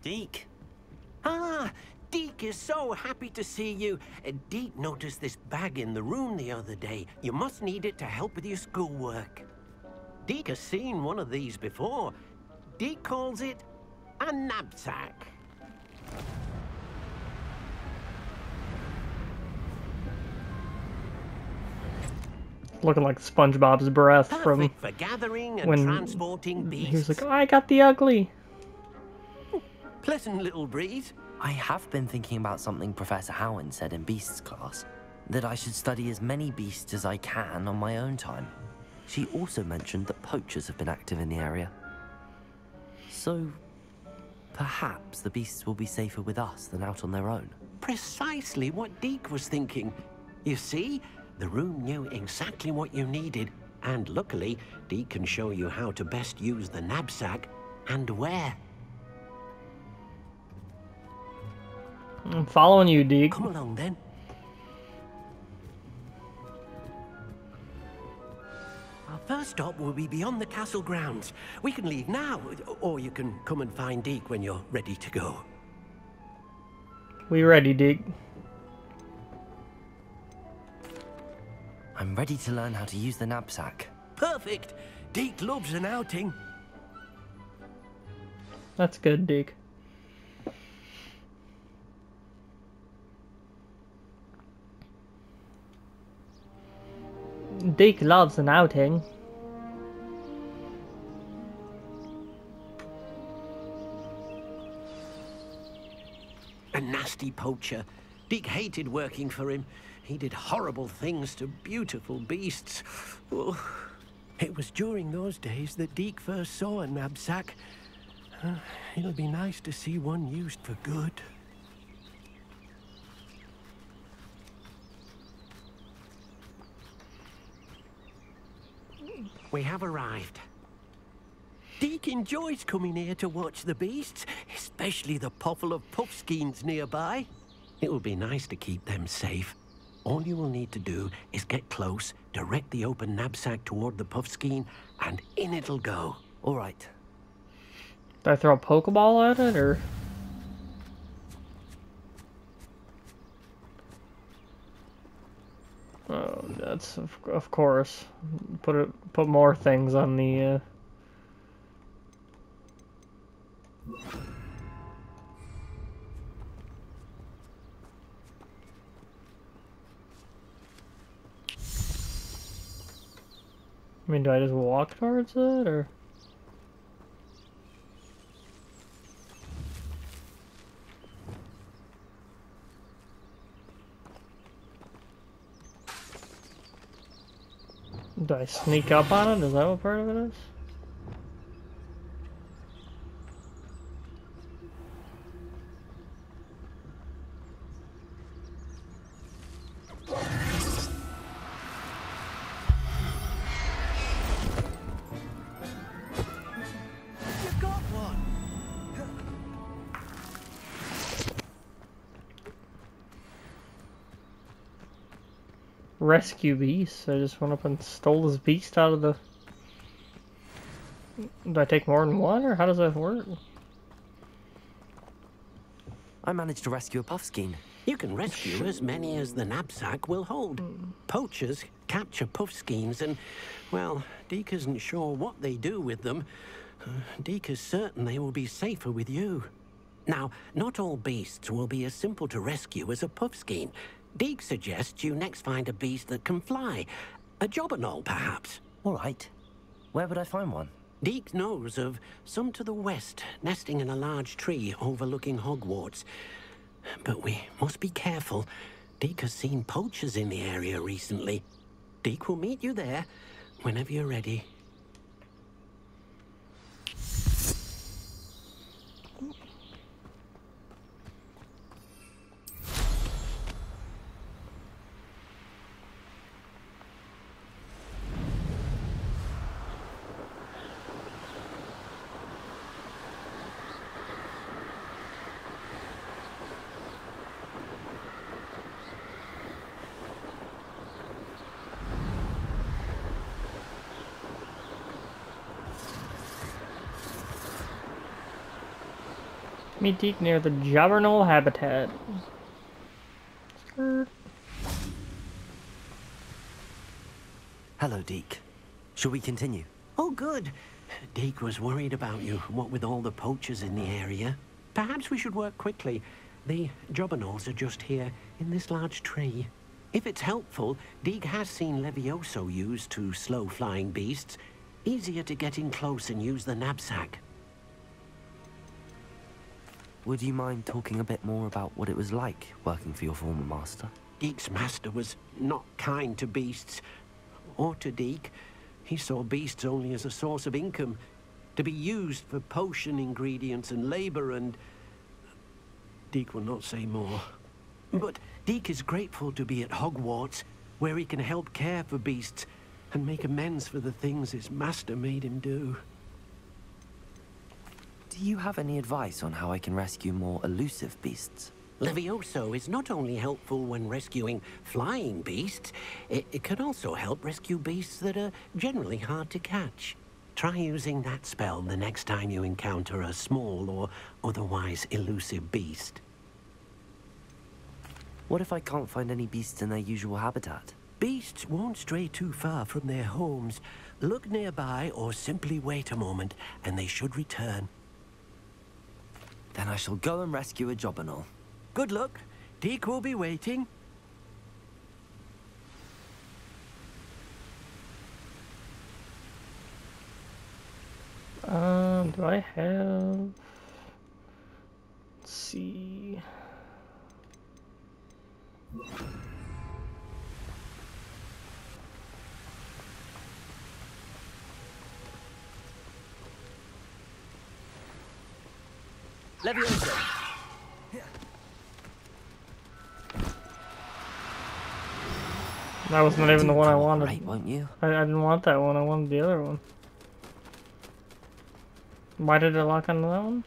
Deke. Ah, Deke is so happy to see you. Deke noticed this bag in the room the other day. You must need it to help with your schoolwork. Deke has seen one of these before. Deke calls it a knapsack. Looking like SpongeBob's breath from For gathering and when transporting beasts. he was like, oh, I got the ugly. Pleasant little breeze. I have been thinking about something Professor Howard said in Beasts class, that I should study as many beasts as I can on my own time. She also mentioned that poachers have been active in the area. So, perhaps the beasts will be safer with us than out on their own. Precisely what Deke was thinking. You see, the room knew exactly what you needed, and luckily, Deke can show you how to best use the knapsack and where. I'm following you, Deke. Come along then. Our first stop will be beyond the castle grounds. We can leave now, or you can come and find Deke when you're ready to go. We ready, Deke. I'm ready to learn how to use the knapsack. Perfect. Deke loves an outing. That's good, Deke. Deke loves an outing. A nasty poacher. Deke hated working for him. He did horrible things to beautiful beasts. Oh, it was during those days that Deke first saw a knapsack. It'll be nice to see one used for good. We have arrived. Deke enjoys coming here to watch the beasts, especially the potful of puffskeins nearby. It will be nice to keep them safe. All you will need to do is get close, direct the open knapsack toward the puffskein, and in it'll go. All right. Did I throw a Pokeball at it, or? Oh, that's of course. Put more things on the. I mean, do I just walk towards it, or? Do I sneak up on it? Is that what part of it is? You got one! Rescue beast. I just went up and stole this beast out of the... Do I take more than one, or how does that work? I managed to rescue a puffskein. You can rescue as many as the knapsack will hold. Poachers capture puffskeins and, well, Deke isn't sure what they do with them. Deke is certain they will be safer with you. Now, not all beasts will be as simple to rescue as a puffskein. Deke suggests you next find a beast that can fly. A jobberknoll, perhaps. All right. Where would I find one? Deke knows of some to the west, nesting in a large tree overlooking Hogwarts. But we must be careful. Deke has seen poachers in the area recently. Deke will meet you there whenever you're ready. Meet Deke near the Jobberknoll habitat. Skirt. Hello, Deke. Shall we continue? Oh, good. Deke was worried about you, what with all the poachers in the area. Perhaps we should work quickly. The Jobberknolls are just here, in this large tree. If it's helpful, Deke has seen Levioso used to slow flying beasts. Easier to get in close and use the knapsack. Would you mind talking a bit more about what it was like working for your former master? Deke's master was not kind to beasts, or to Deke. He saw beasts only as a source of income, to be used for potion ingredients and labor, and Deke will not say more. But Deke is grateful to be at Hogwarts, where he can help care for beasts and make amends for the things his master made him do. Do you have any advice on how I can rescue more elusive beasts? Levioso is not only helpful when rescuing flying beasts, it can also help rescue beasts that are generally hard to catch. Try using that spell the next time you encounter a small or otherwise elusive beast. What if I can't find any beasts in their usual habitat? Beasts won't stray too far from their homes. Look nearby or simply wait a moment, and they should return. Then I shall go and rescue a Jobberknoll. Good luck. Deke will be waiting. Do I have... Let's see... Levioso! That was not even the one I wanted. Right, won't you? I didn't want that one, I wanted the other one. Why did it lock onto that one?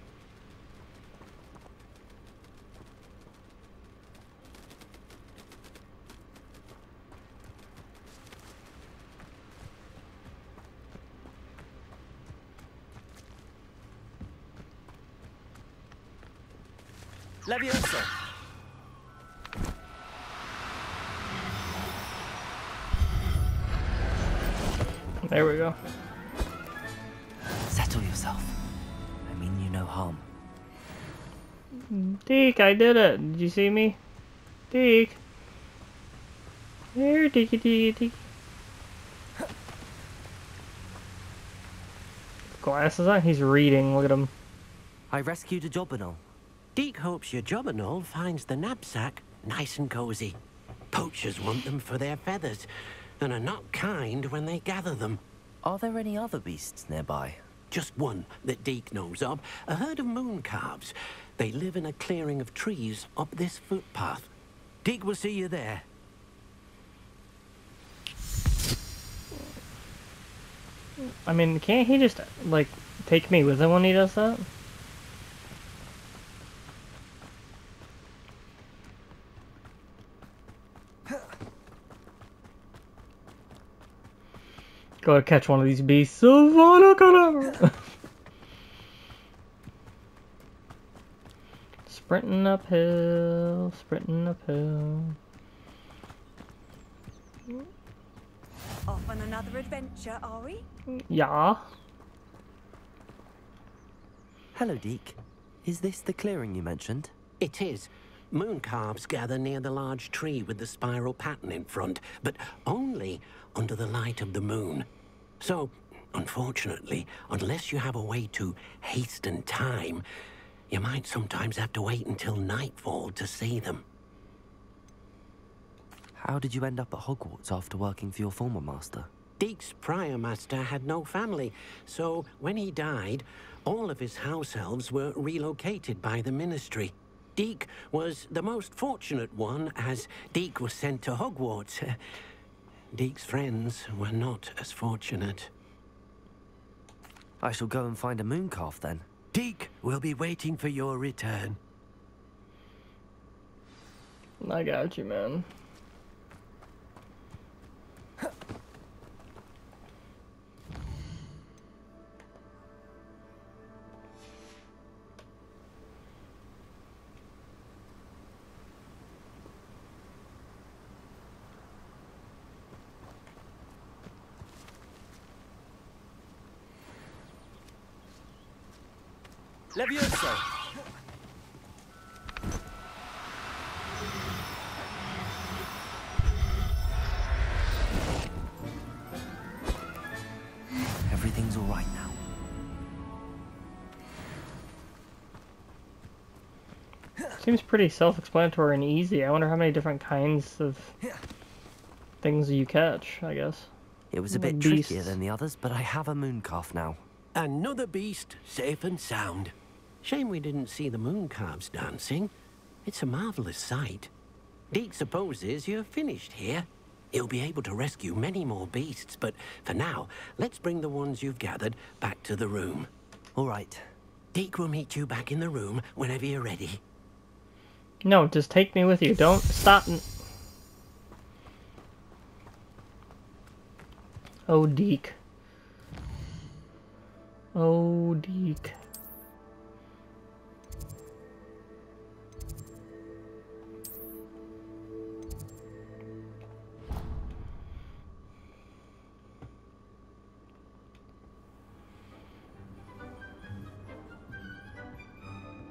Levioso! There we go. Settle yourself. I mean you no harm. Deke, I did it. Did you see me? Deke. Here, Dekey, Dekey. Glasses on? He's reading. Look at him. I rescued a Jobberknoll. Deke hopes your Jobberknoll finds the knapsack nice and cozy. Poachers want them for their feathers, and are not kind when they gather them. Are there any other beasts nearby? Just one that Deke knows of, a herd of moon calves. They live in a clearing of trees up this footpath. Deke will see you there. I mean, can't he just, like, take me with him when he does that? Go catch one of these beasts. Sprinting uphill, sprinting uphill. Off on another adventure, are we? Yeah. Hello, Deke. Is this the clearing you mentioned? It is. Moon calves gather near the large tree with the spiral pattern in front, but only under the light of the moon. So, unfortunately, unless you have a way to hasten time, you might sometimes have to wait until nightfall to see them. How did you end up at Hogwarts after working for your former master? Deke's prior master had no family, so when he died, all of his house elves were relocated by the ministry. Deke was the most fortunate one, as Deke was sent to Hogwarts. Deke's friends were not as fortunate. I shall go and find a moon calf then. Deke will be waiting for your return. I got you, man. Levioso! Everything's all right now. Seems pretty self-explanatory and easy. I wonder how many different kinds of things you catch, I guess. It was a bit trickier than the others, but I have a moon calf now. Another beast, safe and sound. Shame we didn't see the moon calves dancing. It's a marvelous sight. Deke supposes you're finished here. He'll be able to rescue many more beasts, but for now, let's bring the ones you've gathered back to the room. All right. Deke will meet you back in the room whenever you're ready. No, just take me with you. Don't stop. Oh, Deke. Oh, Deke.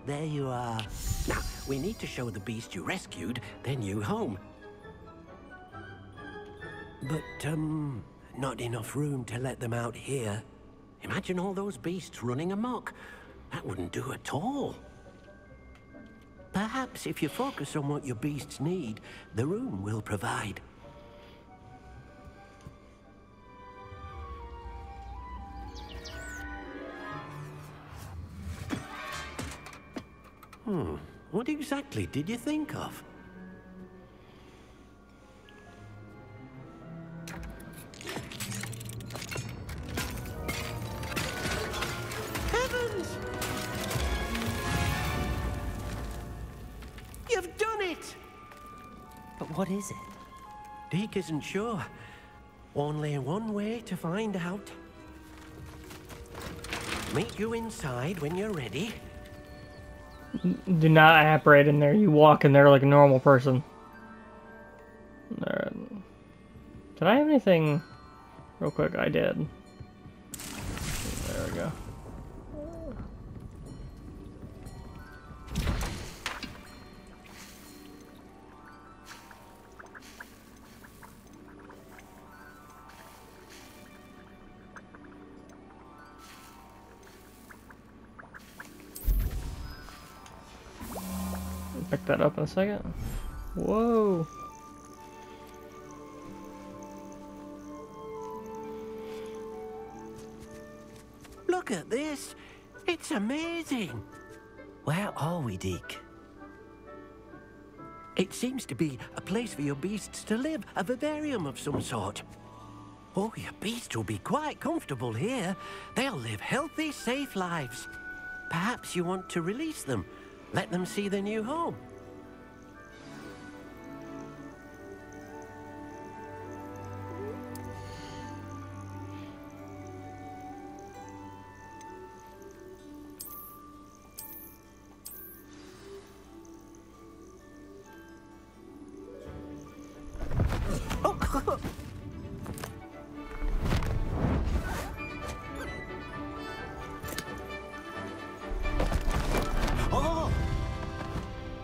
There you are. Now, we need to show the beast you rescued their new home. But, not enough room to let them out here. Imagine all those beasts running amok. That wouldn't do at all. Perhaps if you focus on what your beasts need, the room will provide. What exactly did you think of? Heavens! You've done it! But what is it? Deke isn't sure. Only one way to find out. Meet you inside when you're ready. Do not apparate in there. You walk in there like a normal person. Alright. Did I have anything? Real quick, I did. There we go. Pick that up in a second. Whoa. Look at this. It's amazing. Where are we, Deke? It seems to be a place for your beasts to live, a vivarium of some sort. Oh, your beasts will be quite comfortable here. They'll live healthy, safe lives. Perhaps you want to release them. Let them see their new home.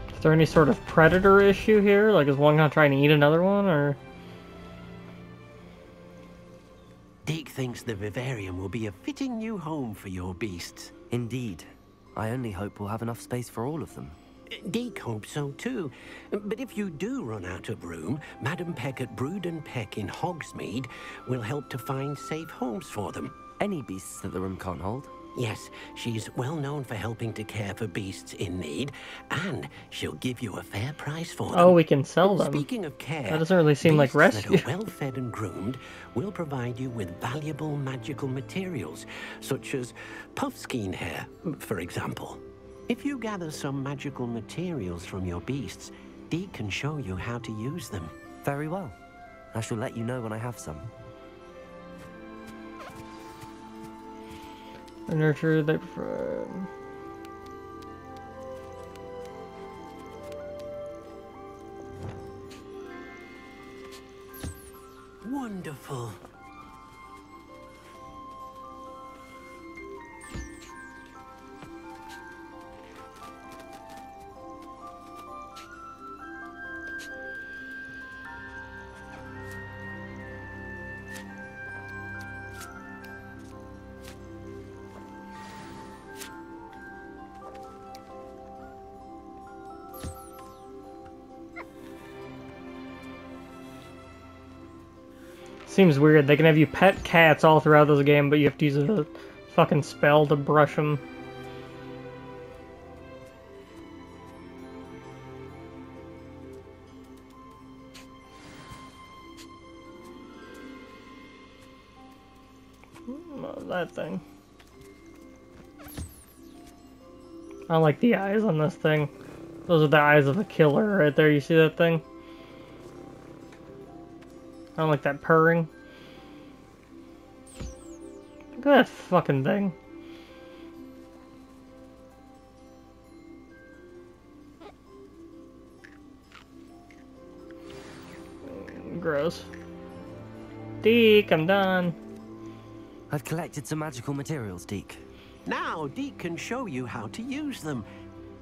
Is there any sort of predator issue here? Like, is one gonna try and eat another one, or? Deke thinks the vivarium will be a fitting new home for your beasts. Indeed. I only hope we'll have enough space for all of them. Deke hopes so too. But if you do run out of room, Madam Peck at Brood and Peck in Hogsmeade will help to find safe homes for them. Any beasts that the room can't hold? Yes, she's well known for helping to care for beasts in need, and she'll give you a fair price for them. Oh, we can sell them. Speaking of care, That doesn't really seem like beasts rescue. that are well fed and groomed will provide you with valuable magical materials, such as puffskein hair, for example. If you gather some magical materials from your beasts, Deke can show you how to use them. Very well. I shall let you know when I have some. Nurture, they prefer. Wonderful. Seems weird. They can have you pet cats all throughout this game, but you have to use a fucking spell to brush them. That thing. I don't like the eyes on this thing. Those are the eyes of a killer right there. You see that thing? I don't like that purring. Look at that fucking thing. Gross. Deke, I'm done. I've collected some magical materials, Deke. Now, Deke can show you how to use them.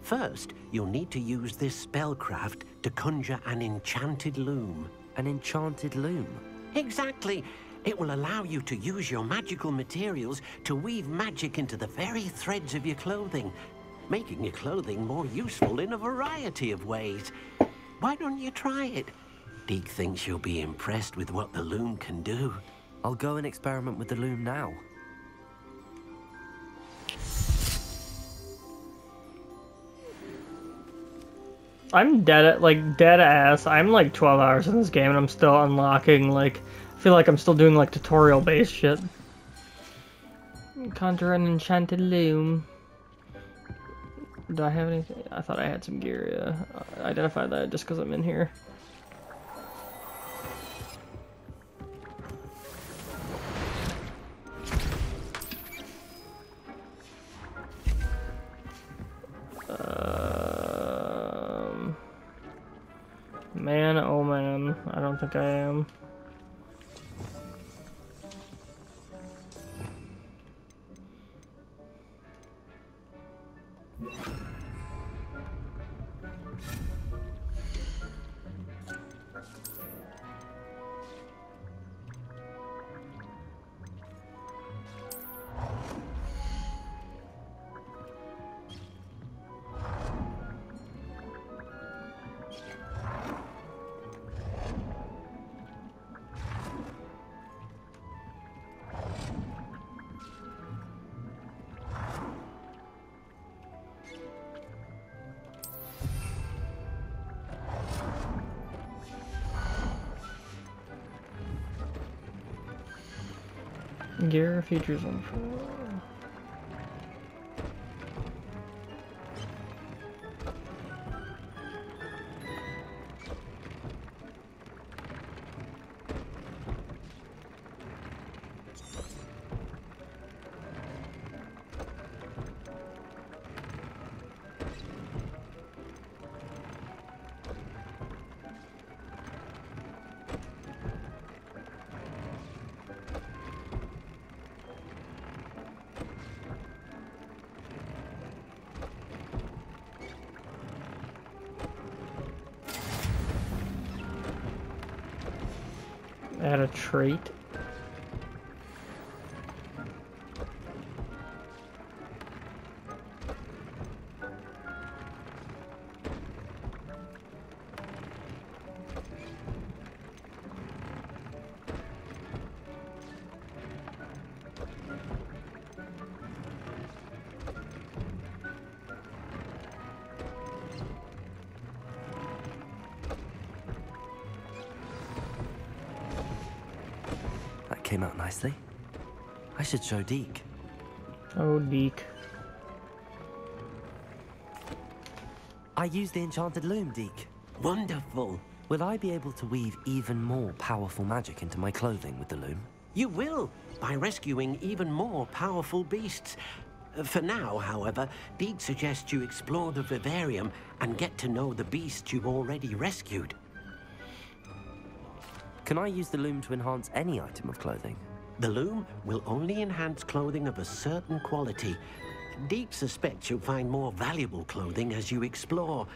First, you'll need to use this spellcraft to conjure an enchanted loom. An enchanted loom? Exactly. It will allow you to use your magical materials to weave magic into the very threads of your clothing, making your clothing more useful in a variety of ways. Why don't you try it? Deke thinks you'll be impressed with what the loom can do. I'll go and experiment with the loom now. I'm dead ass. I'm like 12 hours in this game and I'm still unlocking, like, I feel like I'm still doing like tutorial based shit. Conjure an enchanted loom. Do I have anything? I thought I had some gear, yeah. Identify that just because I'm in here. Man, oh man, I don't think I am. Gear features on. Add a trait. Came out nicely. I should show Deke. Oh, Deke. I used the enchanted loom, Deke. Wonderful. Will I be able to weave even more powerful magic into my clothing with the loom? You will, by rescuing even more powerful beasts. For now, however, Deke suggests you explore the vivarium and get to know the beasts you've already rescued. Can I use the loom to enhance any item of clothing? The loom will only enhance clothing of a certain quality. Deke suspects you'll find more valuable clothing as you explore.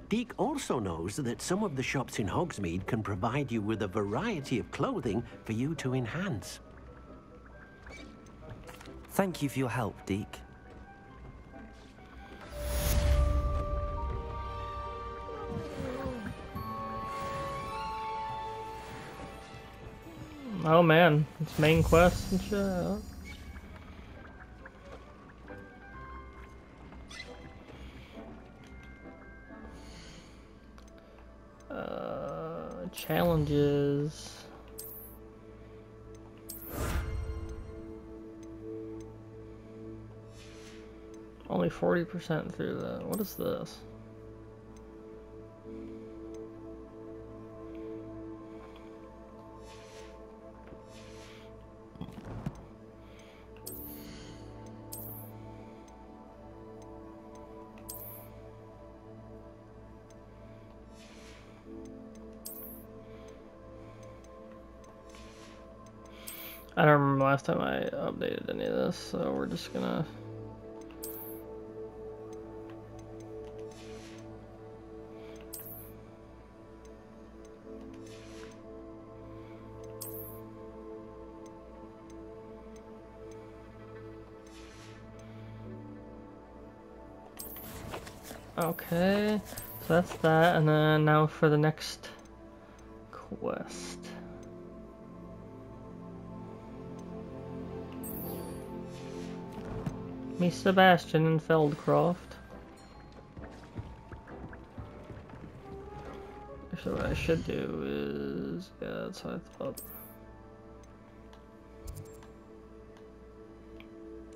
Deke also knows that some of the shops in Hogsmeade can provide you with a variety of clothing for you to enhance. Thank you for your help, Deke. Oh man, it's main quest and shit. Challenges. Only 40% through that. What is this? I don't remember last time I updated any of this, so we're just gonna... Okay, so that's that, and then now for the next quest. Me, Sebastian, and Feldcroft. Actually, what I should do is... Yeah, that's what I thought.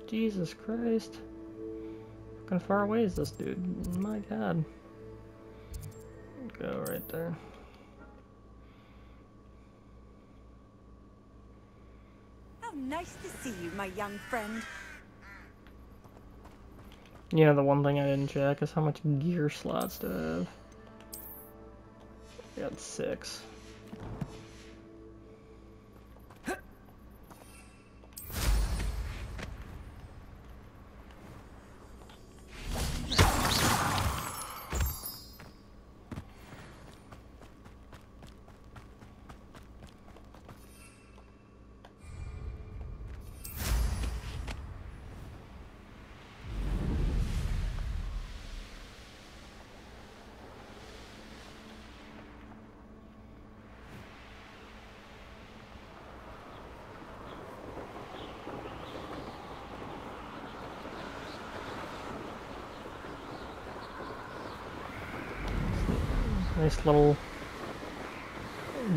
Jesus Christ. How far away is this dude? My god. Go right there. How nice to see you, my young friend. Yeah, the one thing I didn't check is how much gear slots do I have. I got 6. Nice little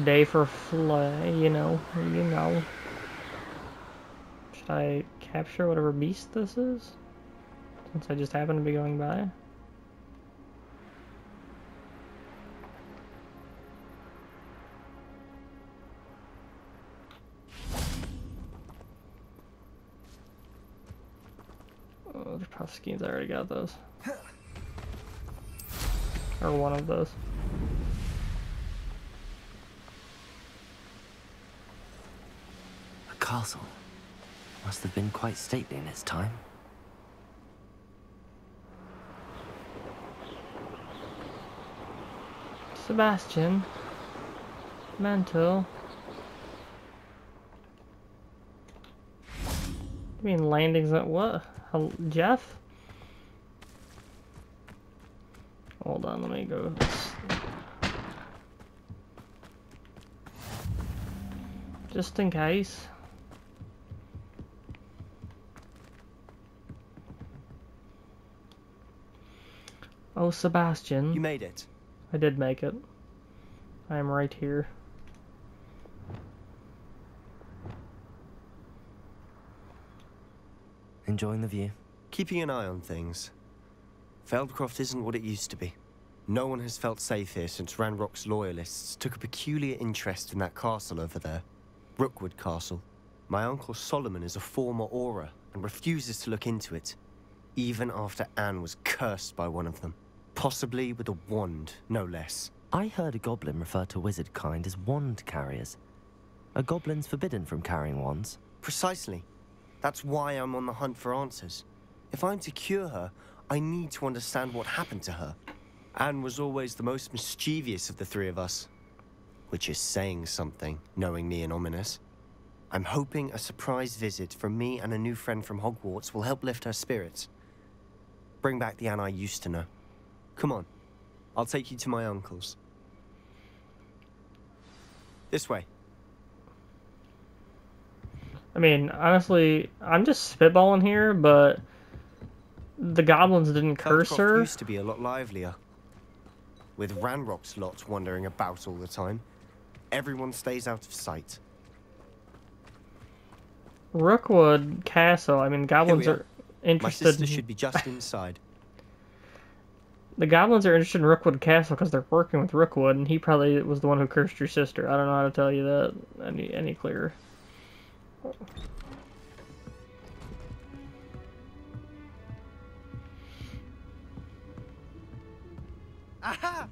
day for fly, you know. Should I capture whatever beast this is? Since I just happen to be going by? Oh, the puff schemes, I already got those. Or one of those. A castle. Must have been quite stately in its time. Sebastian. Mantle. You mean landings at what? Jeff? Hold on, let me go. Just in case. Oh, Sebastian. You made it. I did make it. I am right here. Enjoying the view? Keeping an eye on things. Feldcroft isn't what it used to be. No one has felt safe here since Ranrock's loyalists took a peculiar interest in that castle over there. Rookwood Castle. My uncle Solomon is a former Auror and refuses to look into it, even after Anne was cursed by one of them. Possibly with a wand, no less. I heard a goblin refer to wizard kind as wand carriers. Are goblins forbidden from carrying wands? Precisely. That's why I'm on the hunt for answers. If I'm to cure her, I need to understand what happened to her. Anne was always the most mischievous of the three of us. Which is saying something, knowing me and Ominous. I'm hoping a surprise visit from me and a new friend from Hogwarts will help lift her spirits. Bring back the Anne I used to know. Come on, I'll take you to my uncle's. This way. I mean, honestly, I'm just spitballing here, but the goblins didn't curse Feldcroft her. used to be a lot livelier. With Ranrock's lot wandering about all the time, everyone stays out of sight. Rookwood Castle. I mean, goblins Here we are My interested. sister should be just inside. The goblins are interested in Rookwood Castle because they're working with Rookwood, and he probably was the one who cursed your sister. I don't know how to tell you that any clearer. Aha!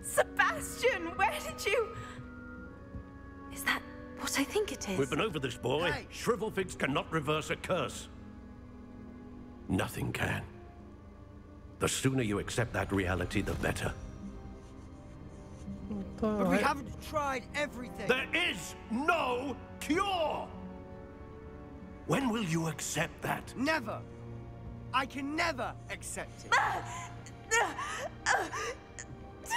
Sebastian, where did you... Is that what I think it is? We've been over this, boy. Hey. Shrivelfigs cannot reverse a curse. Nothing can. The sooner you accept that reality, the better. But we haven't tried everything. There is no cure! When will you accept that? Never. I can never accept it.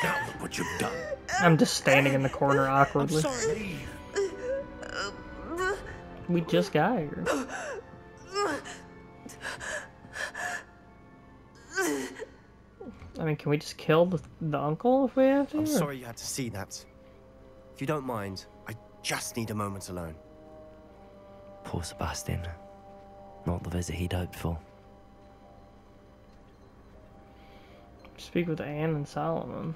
Now look what you've done. I'm just standing in the corner awkwardly. Sorry. We just got here. I mean, can we just kill the uncle if we have to? I'm sorry you had to see that. If you don't mind, I just need a moment alone. Poor Sebastian. Not the visit he'd hoped for. Speak with Anne and Solomon.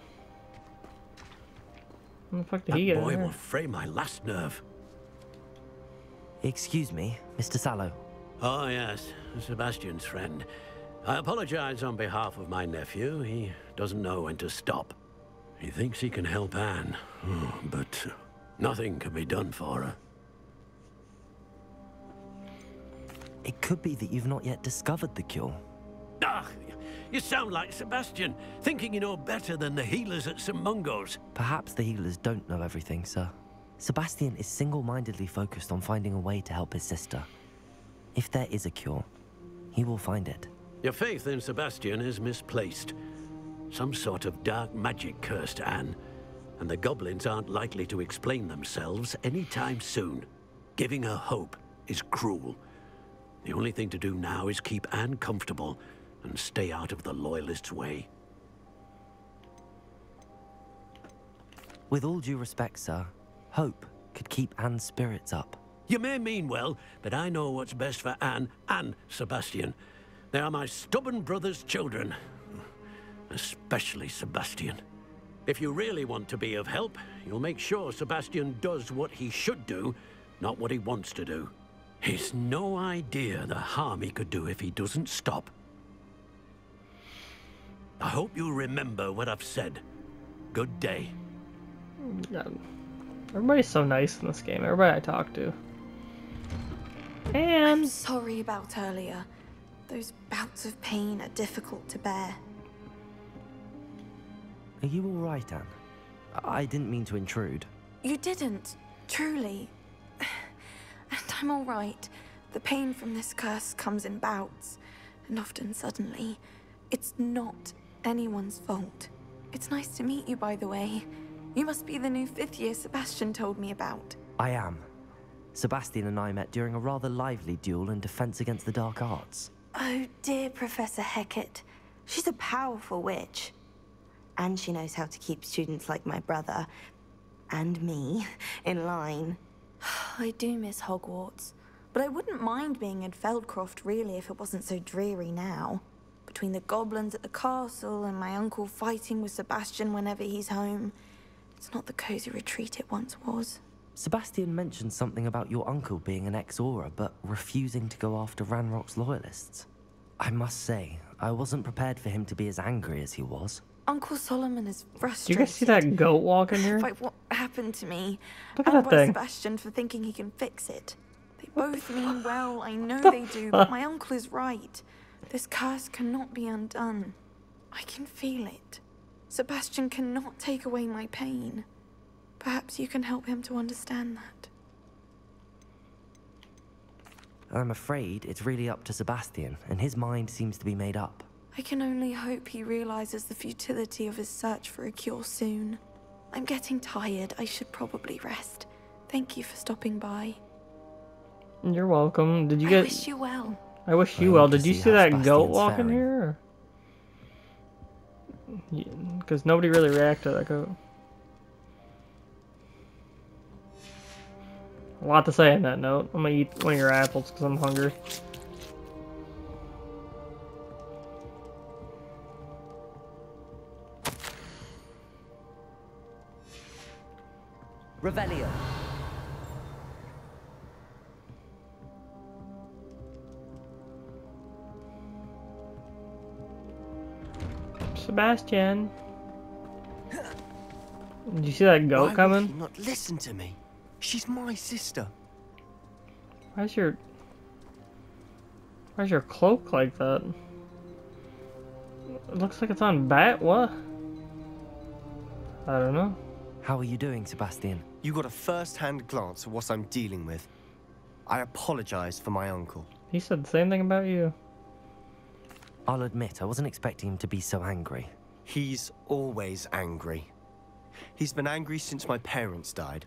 When the fuck did That he get in boy there? will fray my last nerve. Excuse me, Mr. Sallow. Oh, yes, Sebastian's friend. I apologize on behalf of my nephew. He doesn't know when to stop. He thinks he can help Anne, but nothing can be done for her. It could be that you've not yet discovered the cure. Ah, you sound like Sebastian, thinking you know better than the healers at St. Mungo's. Perhaps the healers don't know everything, sir. Sebastian is single-mindedly focused on finding a way to help his sister. If there is a cure, he will find it. Your faith in Sebastian is misplaced. Some sort of dark magic cursed Anne, and the goblins aren't likely to explain themselves anytime soon. Giving her hope is cruel. The only thing to do now is keep Anne comfortable and stay out of the Loyalists' way. With all due respect, sir, hope could keep Anne's spirits up. You may mean well, but I know what's best for Anne and Sebastian. They are my stubborn brother's children. Especially Sebastian. If you really want to be of help, you'll make sure Sebastian does what he should do, not what he wants to do. He's no idea the harm he could do if he doesn't stop. I hope you'll remember what I've said. Good day. Everybody's so nice in this game. Everybody I talk to. I'm And sorry about earlier. Those bouts of pain are difficult to bear. Are you all right, Anne? I didn't mean to intrude. You didn't, truly. And I'm all right. The pain from this curse comes in bouts, and often suddenly. It's not anyone's fault. It's nice to meet you, by the way. You must be the new 5th year Sebastian told me about. I am. Sebastian and I met during a rather lively duel in Defense Against the Dark Arts. Oh, dear Professor Hecat. She's a powerful witch. And she knows how to keep students like my brother, and me, in line. I do miss Hogwarts, but I wouldn't mind being in Feldcroft, really, if it wasn't so dreary now. Between the goblins at the castle and my uncle fighting with Sebastian whenever he's home, it's not the cozy retreat it once was. Sebastian mentioned something about your uncle being an ex-Auror, but refusing to go after Ranrock's loyalists. I must say, I wasn't prepared for him to be as angry as he was. Uncle Solomon is do you frustrated guys see that goat walking here? by what happened to me, Look at and that by thing. Sebastian for thinking he can fix it. They both mean well, I know they do, but my uncle is right. This curse cannot be undone. I can feel it. Sebastian cannot take away my pain. Perhaps you can help him to understand that. I'm afraid it's really up to Sebastian, and his mind seems to be made up. I can only hope he realizes the futility of his search for a cure soon. I'm getting tired. I should probably rest. Thank you for stopping by. You're welcome. Did you I get... wish you well. I wish you I well. want to Did you see see how that goat Sebastian's walking faring. here? Because nobody really reacted to that goat. A lot to say on that note. I'm gonna eat one of your apples because I'm hungry. Revelio. Sebastian. Did you see that goat Why coming? would you not listen to me? She's my sister. Why's your cloak like that? It looks like it's on bat. What? I don't know. How are you doing, Sebastian? You got a first-hand glance at what I'm dealing with. I apologize for my uncle. He said the same thing about you. I'll admit, I wasn't expecting him to be so angry. He's always angry. He's been angry since my parents died.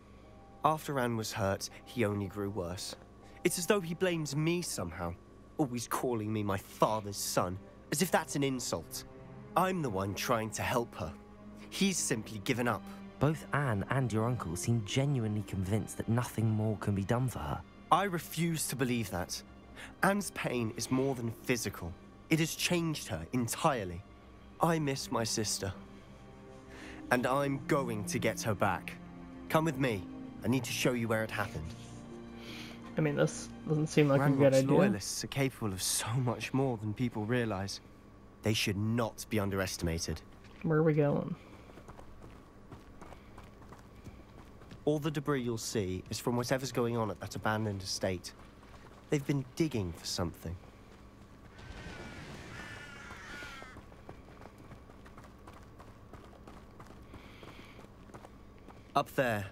After Anne was hurt, he only grew worse. It's as though he blames me somehow, always calling me my father's son, as if that's an insult. I'm the one trying to help her. He's simply given up. Both Anne and your uncle seem genuinely convinced that nothing more can be done for her. I refuse to believe that. Anne's pain is more than physical. It has changed her entirely. I miss my sister. And I'm going to get her back. Come with me. I need to show you where it happened. I mean, this doesn't seem like a good Ranrock's idea. loyalists are capable of so much more than people realize. They should not be underestimated. Where are we going? All the debris you'll see is from whatever's going on at that abandoned estate. They've been digging for something. Up there,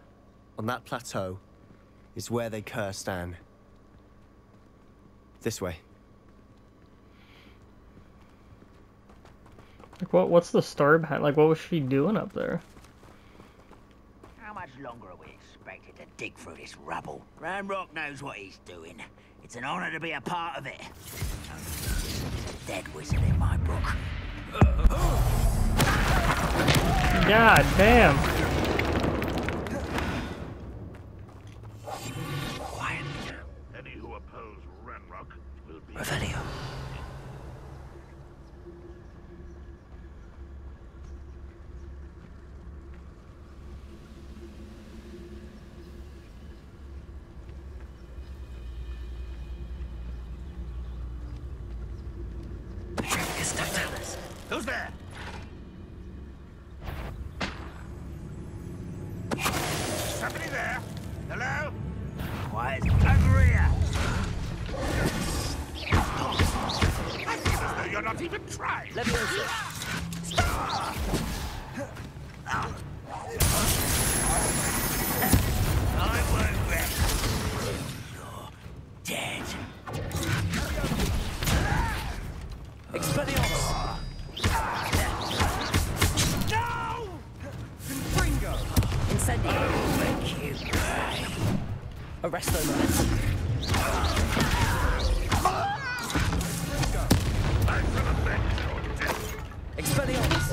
on that plateau, is where they cursed Anne. This way. Like, what's the story behind? Like, what was she doing up there? How much longer are we expected to dig through this rubble? Ranrock knows what he's doing. It's an honor to be a part of it. A dead wizard in my book. God damn. Quiet now. Any who oppose Ranrock will be... Revelio. Who's there? Somebody there? Hello? Quiet. Over here. I feel as though you're not even trying. I won't rest. You're dead. Expelliarmus! No! Incendio! Make you pay. Arresto momentum. I shall avenge your death. Expelliarmus!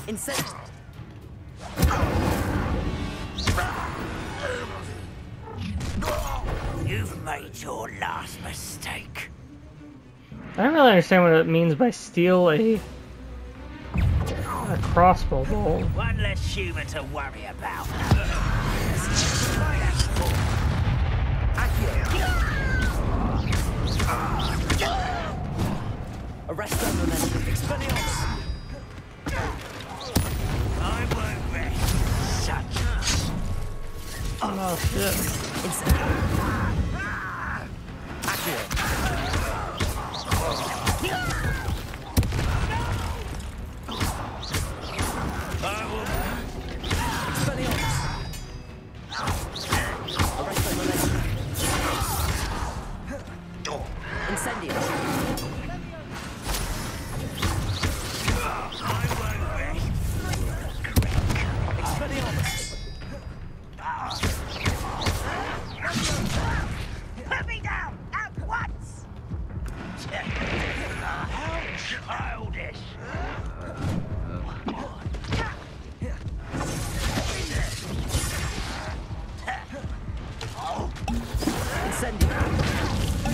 Incendio! You've made your last mistake. I don't really understand what it means by steal a crossbow bolt. One less human to worry about. Arresto momentum. Expelliarmus! I won't rest. Such. Oh shit. Incendio! I will. Expelliarmus!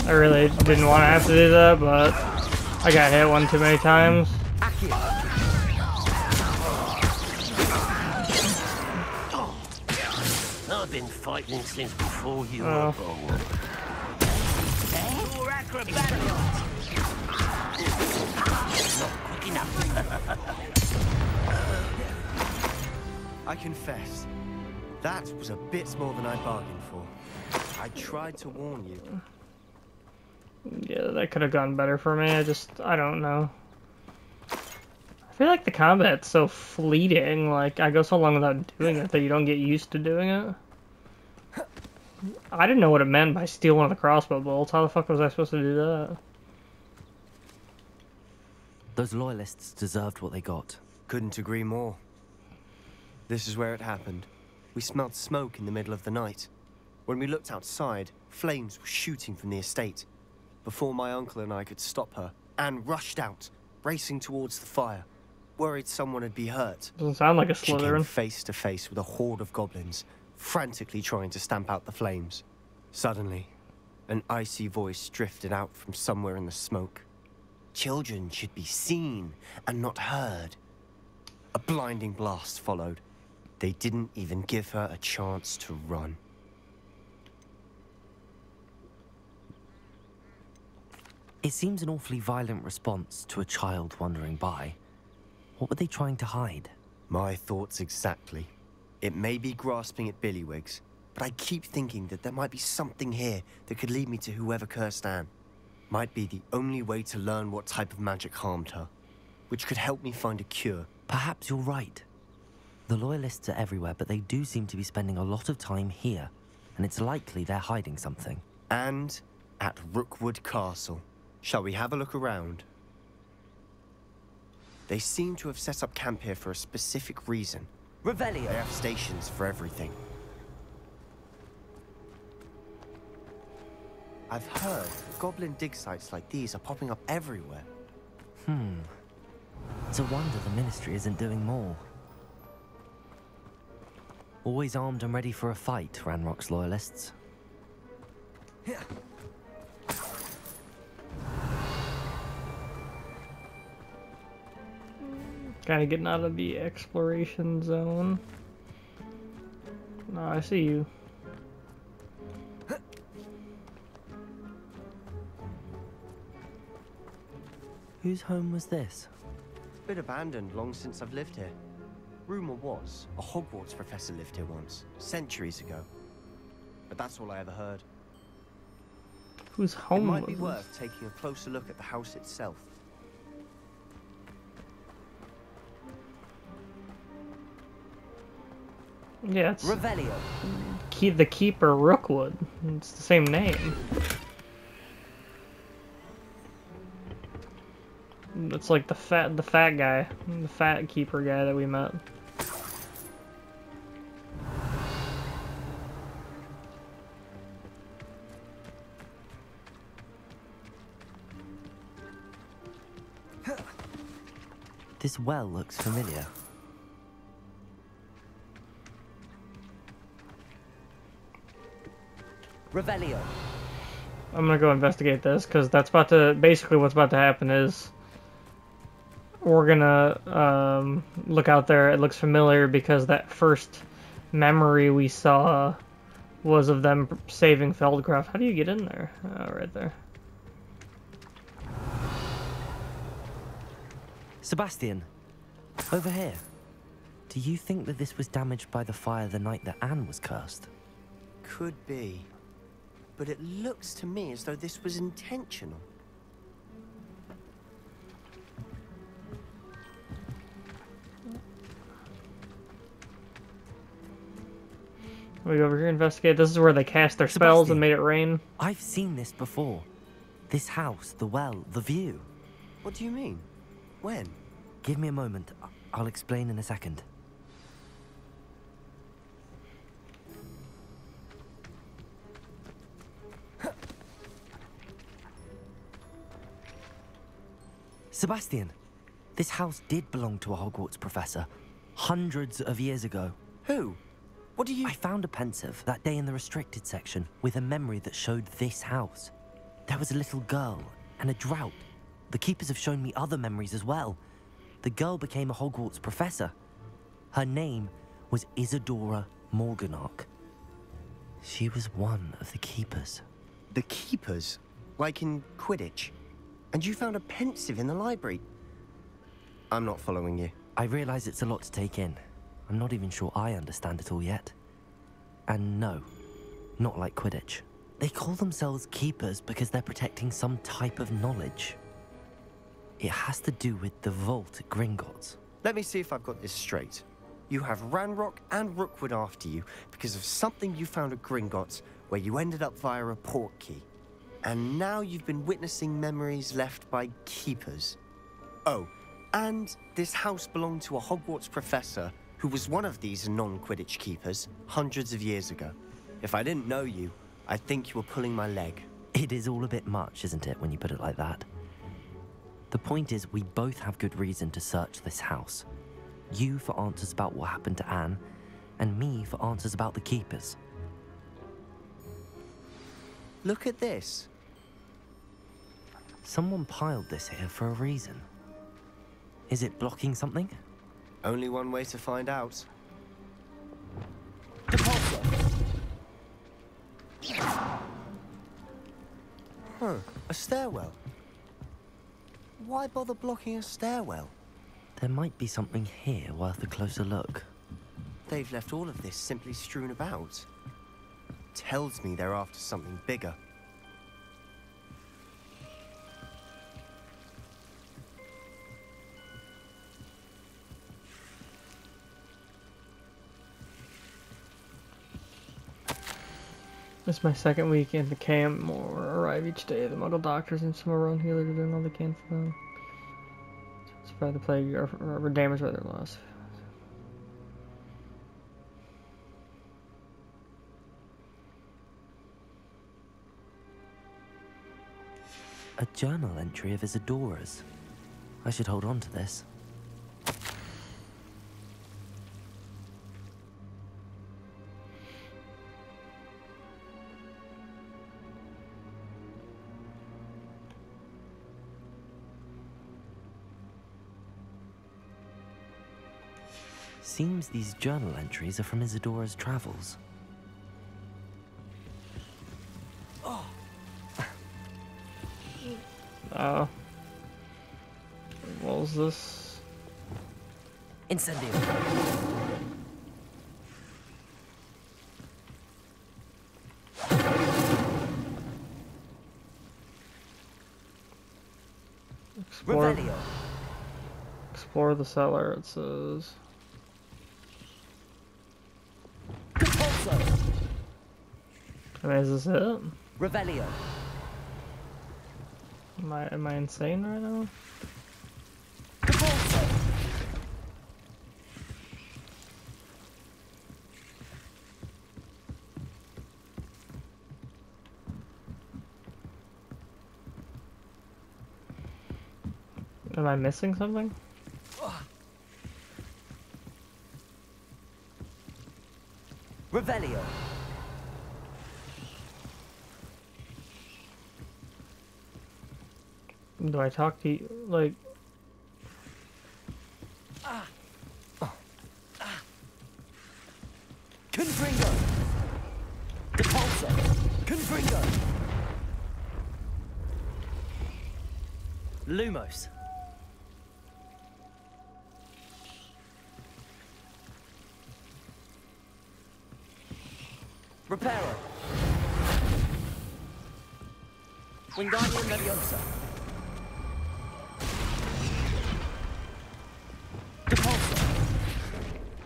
I really didn't want to have to do that, but I got hit one too many times. I've been fighting since before you were born. More acrobatic. Not quick enough. I confess, that was a bit more than I bargained for. I tried to warn you. Yeah, that could have gone better for me. I don't know. I feel like the combat's so fleeting. Like, I go so long without doing it that you don't get used to doing it. I didn't know what it meant by steal one of the crossbow bolts. How the fuck was I supposed to do that? Those loyalists deserved what they got. Couldn't agree more. This is where it happened. We smelled smoke in the middle of the night. When we looked outside, flames were shooting from the estate. Before my uncle and I could stop her, Anne rushed out, racing towards the fire, worried someone would be hurt. Doesn't sound like a She came Slytherin. face to face with a horde of goblins, frantically trying to stamp out the flames. Suddenly, an icy voice drifted out from somewhere in the smoke. Children should be seen and not heard. A blinding blast followed. They didn't even give her a chance to run. It seems an awfully violent response to a child wandering by. What were they trying to hide? My thoughts exactly. It may be grasping at Billywigs, but I keep thinking that there might be something here that could lead me to whoever cursed Anne. Might be the only way to learn what type of magic harmed her, which could help me find a cure. Perhaps you're right. The Loyalists are everywhere, but they do seem to be spending a lot of time here, and it's likely they're hiding something. And at Rookwood Castle. Shall we have a look around? They seem to have set up camp here for a specific reason. Revelio! They have stations for everything. I've heard goblin dig sites like these are popping up everywhere. It's a wonder the Ministry isn't doing more. Always armed and ready for a fight, Ranrock's Loyalists. Kind of getting out of the exploration zone. No, I see you. Whose home was this? Been abandoned long since I've lived here. Rumor was a Hogwarts professor lived here once, centuries ago. But that's all I ever heard. Whose It home might be was worth taking a closer look at the house itself. this? Yeah, it's Revelio! the Keeper Rookwood. It's the same name. It's like the fat guy, the fat keeper guy that we met. This well looks familiar. Revelio! I'm gonna go investigate this because that's basically what's about to happen is we're gonna look out there. It looks familiar because that first memory we saw was of them saving Feldcroft. How do you get in there? Oh, right there. Sebastian, over here. Do you think that this was damaged by the fire the night that Anne was cursed? Could be. But it looks to me as though this was intentional. We go over here, investigate. This is where they cast their spells and made it rain. I've seen this before. This house, the well, the view. What do you mean? When? Give me a moment. I'll explain in a second. Sebastian, this house did belong to a Hogwarts professor. Hundreds of years ago. Who? What do you... I found a pensive that day in the restricted section with a memory that showed this house. There was a little girl and a drought. The keepers have shown me other memories as well. The girl became a Hogwarts professor. Her name was Isadora Morganach. She was one of the keepers. The keepers? Like in Quidditch? And you found a pensive in the library? I'm not following you. I realize it's a lot to take in. I'm not even sure I understand it all yet. And no, not like Quidditch. They call themselves keepers because they're protecting some type of knowledge. It has to do with the vault at Gringotts. Let me see if I've got this straight. You have Ranrock and Rookwood after you because of something you found at Gringotts where you ended up via a portkey. And now you've been witnessing memories left by keepers. Oh, and this house belonged to a Hogwarts professor who was one of these non-Quidditch keepers hundreds of years ago. If I didn't know you, I'd think you were pulling my leg. It is all a bit much, isn't it, when you put it like that? The point is, we both have good reason to search this house. You for answers about what happened to Anne, and me for answers about the keepers. Look at this. Someone piled this here for a reason. Is it blocking something? Only one way to find out. Huh, a stairwell. Why bother blocking a stairwell? There might be something here worth a closer look. They've left all of this simply strewn about. Tells me they're after something bigger. This is my second week in the camp. More arrive each day. The Muggle doctors and some around healers are doing all they can for them. Survive the plague or damaged by their loss. A journal entry of Isadora's. I should hold on to this. Seems these journal entries are from Isadora's travels. What was this? Incendio. Explore the cellar, it says. I mean, is this it? Revelio. Am I insane right now? Am I missing something? Revelio. Do I talk to you, like... Confringo. Depulso. Confringo. Lumos. Reparo. Wingardium Leviosa.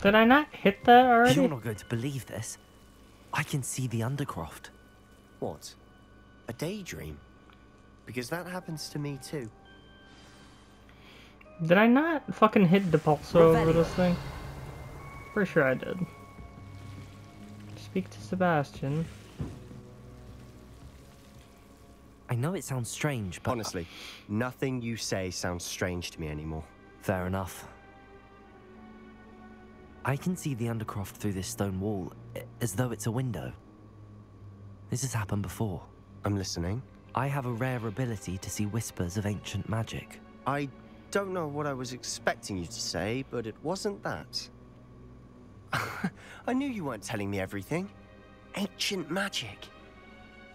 Did I not hit that already? You're not going to believe this. I can see the Undercroft. What? A daydream? Because that happens to me too. Did I not fucking hit Depulso over this thing? Pretty sure I did. Speak to Sebastian. I know it sounds strange, but... Honestly, nothing you say sounds strange to me anymore. Fair enough. I can see the Undercroft through this stone wall, as though it's a window. This has happened before. I'm listening. I have a rare ability to see whispers of ancient magic. I don't know what I was expecting you to say, but it wasn't that. I knew you weren't telling me everything. Ancient magic.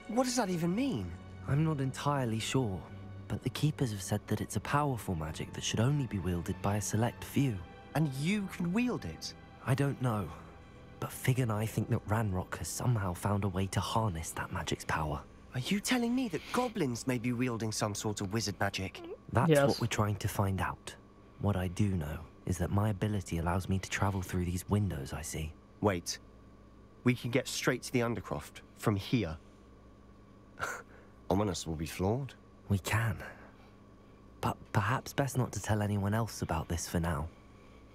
What does that even mean? I'm not entirely sure, but the Keepers have said that it's a powerful magic that should only be wielded by a select few. And you can wield it? I don't know, but Fig and I think that Ranrock has somehow found a way to harness that magic's power. Are you telling me that goblins may be wielding some sort of wizard magic? That's Yes. what we're trying to find out. What I do know is that my ability allows me to travel through these windows I see. Wait. We can get straight to the Undercroft from here. Ominous will be floored. We can. But perhaps best not to tell anyone else about this for now.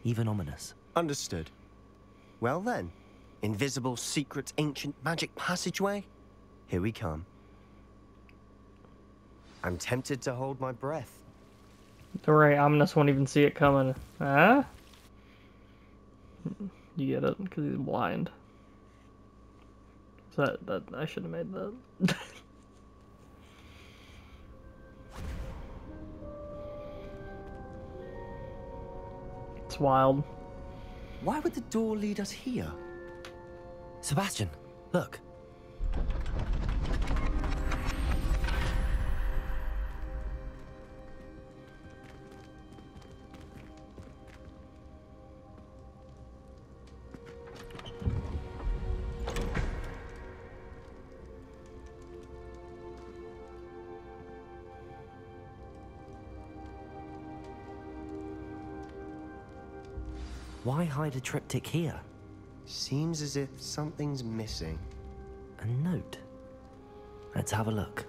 Even Ominous. Understood. Well then, invisible, secret, ancient magic passageway? Here we come. I'm tempted to hold my breath. Don't worry, Ominous won't even see it coming. Huh? You get it? Because he's blind. So that I should have made that. It's wild. Why would the door lead us here? Sebastian, look. Why hide a triptych here? Seems as if something's missing. A note. Let's have a look.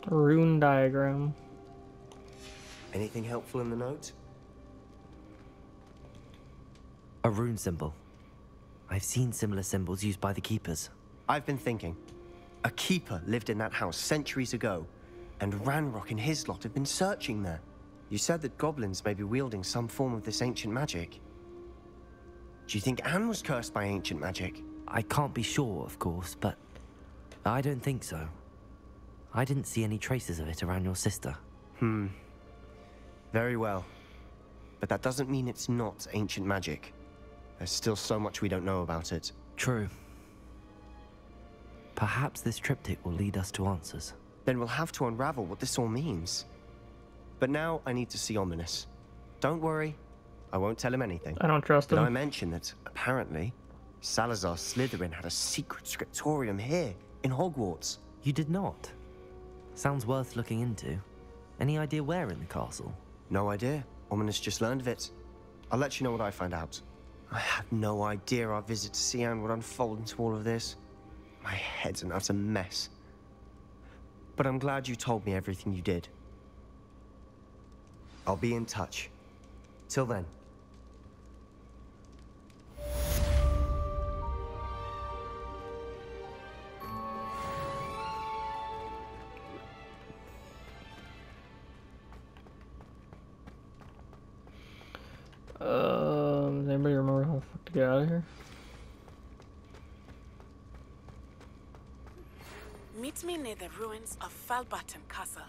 Rune diagram. Anything helpful in the note? A rune symbol. I've seen similar symbols used by the Keepers. I've been thinking. A keeper lived in that house centuries ago, and Ranrock and his lot have been searching there. You said that goblins may be wielding some form of this ancient magic. Do you think Anne was cursed by ancient magic? I can't be sure, of course, but I don't think so. I didn't see any traces of it around your sister. Very well. But that doesn't mean it's not ancient magic. There's still so much we don't know about it. True. Perhaps this triptych will lead us to answers. Then we'll have to unravel what this all means. But now I need to see Ominous. Don't worry, I won't tell him anything. I don't trust But him. I mentioned that, apparently, Salazar Slytherin had a secret scriptorium here, in Hogwarts. You did not? Sounds worth looking into. Any idea where in the castle? No idea. Ominous just learned of it. I'll let you know what I find out. I had no idea our visit to Sian would unfold into all of this. My head's an utter mess. But I'm glad you told me everything you did. I'll be in touch. Till then. Does anybody remember how the fuck to get out of here? Meet me near the ruins of Falbaton Castle.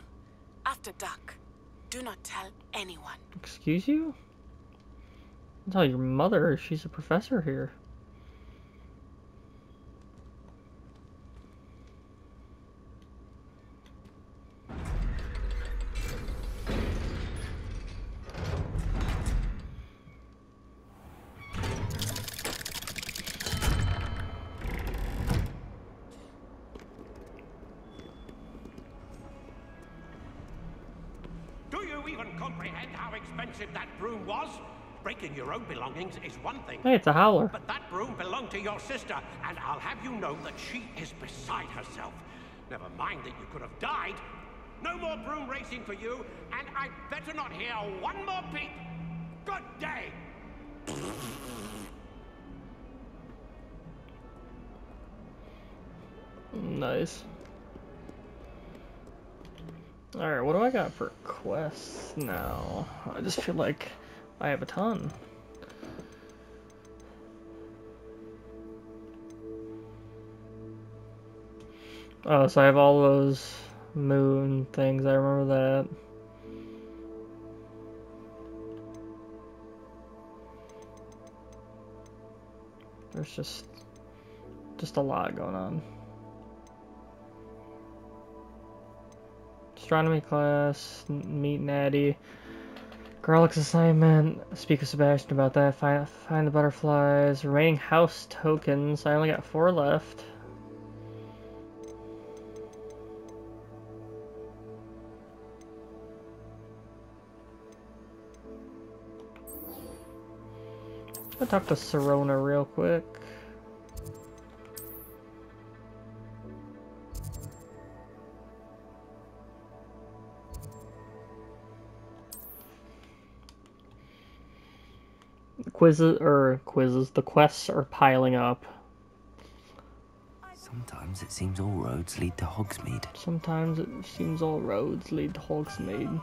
After dark. Do not tell anyone. Excuse you? Tell your mother, she's a professor here. Do you even comprehend how expensive that broom was? Breaking your own belongings is one thing. Hey, it's a howler. But that broom belonged to your sister, and I'll have you know that she is beside herself. Never mind that you could have died. No more broom racing for you, and I'd better not hear one more peep. Good day. Nice. Alright, what do I got for quests now? I just feel like I have a ton. Oh, so I have all those moon things. I remember that. There's just a lot going on. Astronomy class, meet Natty. Garlic's assignment, speak with Sebastian about that. Find the butterflies. Remaining house tokens. I only got 4 left. I'll talk to Sirona real quick. The quests are piling up. Sometimes it seems all roads lead to Hogsmeade. Sometimes it seems all roads lead to Hogsmeade.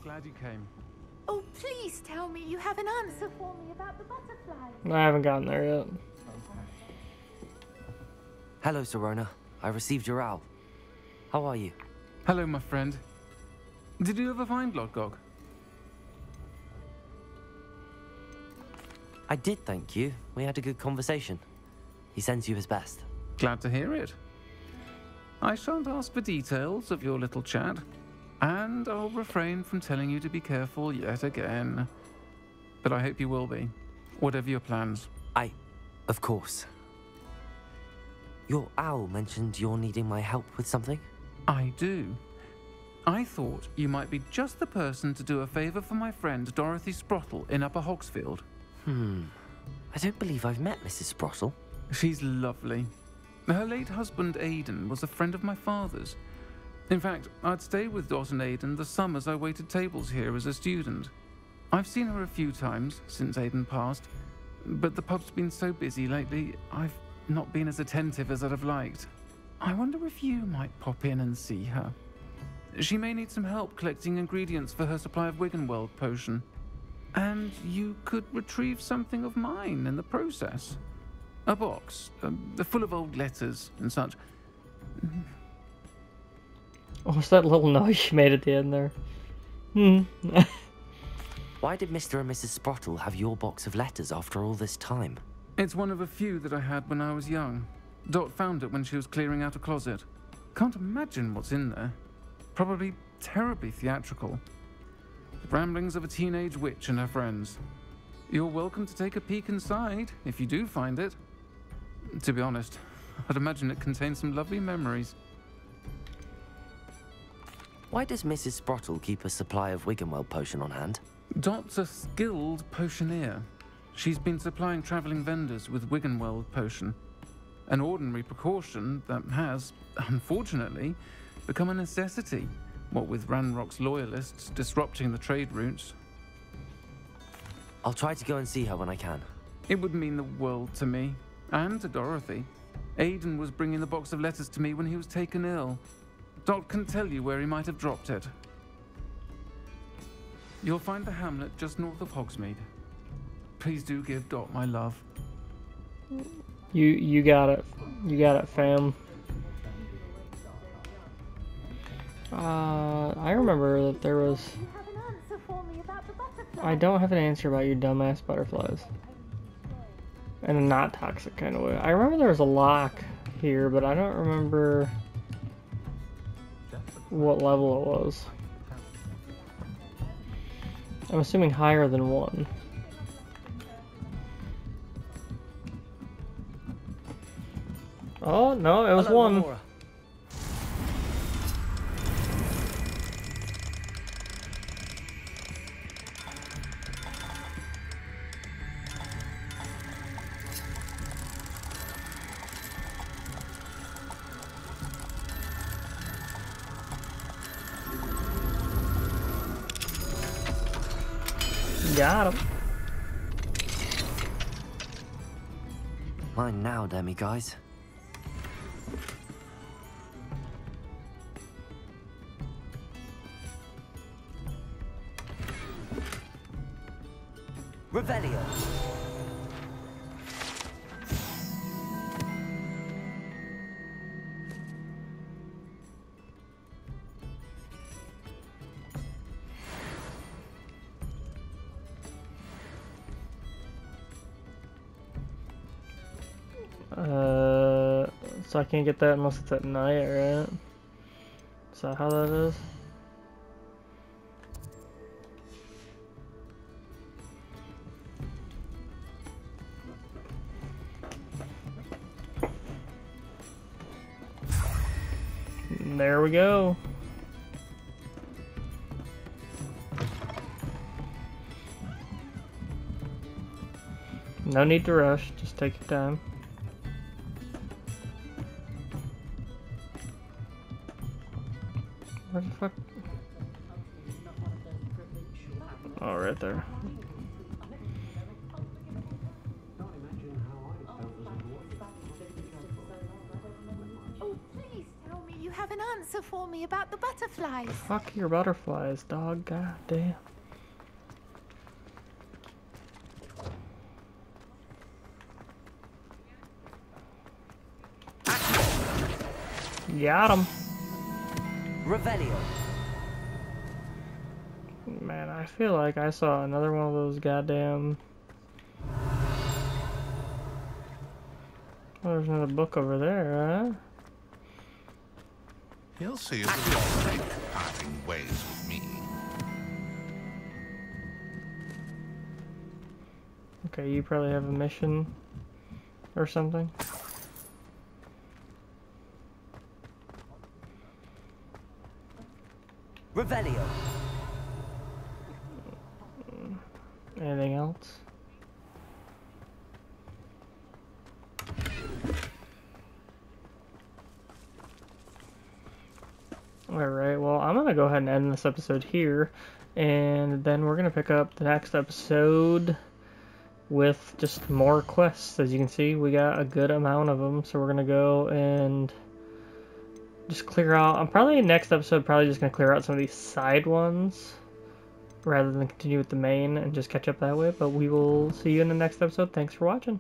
Glad you came. Oh, please tell me you have an answer for me about the butterflies. I haven't gotten there yet. Hello, Sirona. I received your owl. How are you? Hello, my friend. Did you ever find Lodgok? I did, thank you. We had a good conversation. He sends you his best. Glad to hear it. I shan't ask for details of your little chat, and I'll refrain from telling you to be careful yet again. But I hope you will be, whatever your plans. Of course. Your owl mentioned you're needing my help with something? I do. I thought you might be just the person to do a favour for my friend Dorothy Sprottle in Upper Hogsfield. I don't believe I've met Mrs. Sprottle. She's lovely. Her late husband Aidan was a friend of my father's. In fact, I'd stayed with Dot and Aidan the summers I waited tables here as a student. I've seen her a few times since Aidan passed, but the pub's been so busy lately, I've not been as attentive as I'd have liked. I wonder if you might pop in and see her. She may need some help collecting ingredients for her supply of Wiggenweld potion. And you could retrieve something of mine in the process. A box, full of old letters and such. What's that little noise you made at the end there? Why did Mr. and Mrs. Sprottle have your box of letters after all this time? It's one of a few that I had when I was young. Dot found it when she was clearing out a closet. Can't imagine what's in there. Probably terribly theatrical. The ramblings of a teenage witch and her friends. You're welcome to take a peek inside, if you do find it. To be honest, I'd imagine it contains some lovely memories. Why does Mrs. Sprottle keep a supply of Wiggenweld potion on hand? Dot's a skilled potioneer. She's been supplying travelling vendors with Wiggenweld potion. An ordinary precaution that has, unfortunately, become a necessity, what with Ranrock's loyalists disrupting the trade routes. I'll try to go and see her when I can. It would mean the world to me, and to Dorothy. Aidan was bringing the box of letters to me when he was taken ill. Dot can tell you where he might have dropped it. You'll find the hamlet just north of Hogsmeade. Please do give Dot my love. You got it. You got it, fam. I remember that there was... I don't have an answer about your dumbass butterflies. In a not toxic kind of way. I remember there was a lock here, but I don't remember what level it was. I'm assuming higher than 1. Oh, no, it was Hello, 1. Laura. Got him. Mine now, Demi guys. Revelio. So I can't get that unless it's at night, right? Is that how that is? There we go. No need to rush, just take your time. Where the fuck? Oh, right there. Oh, please tell me you have an answer for me about the butterflies. Fuck your butterflies, dog. God damn. Got him. Revelio. Man, I feel like I saw another one of those goddamn... Oh, there's another book over there, huh? He'll see as a mistake parting ways with me. Okay, you probably have a mission or something. Revelio. Anything else? Alright, well, I'm gonna go ahead and end this episode here, and then we're gonna pick up the next episode with just more quests. As you can see, we got a good amount of them, so we're gonna go and just clear out. I'm probably next episode just gonna clear out some of these side ones rather than continue with the main and just catch up that way. But we will see you in the next episode. Thanks for watching.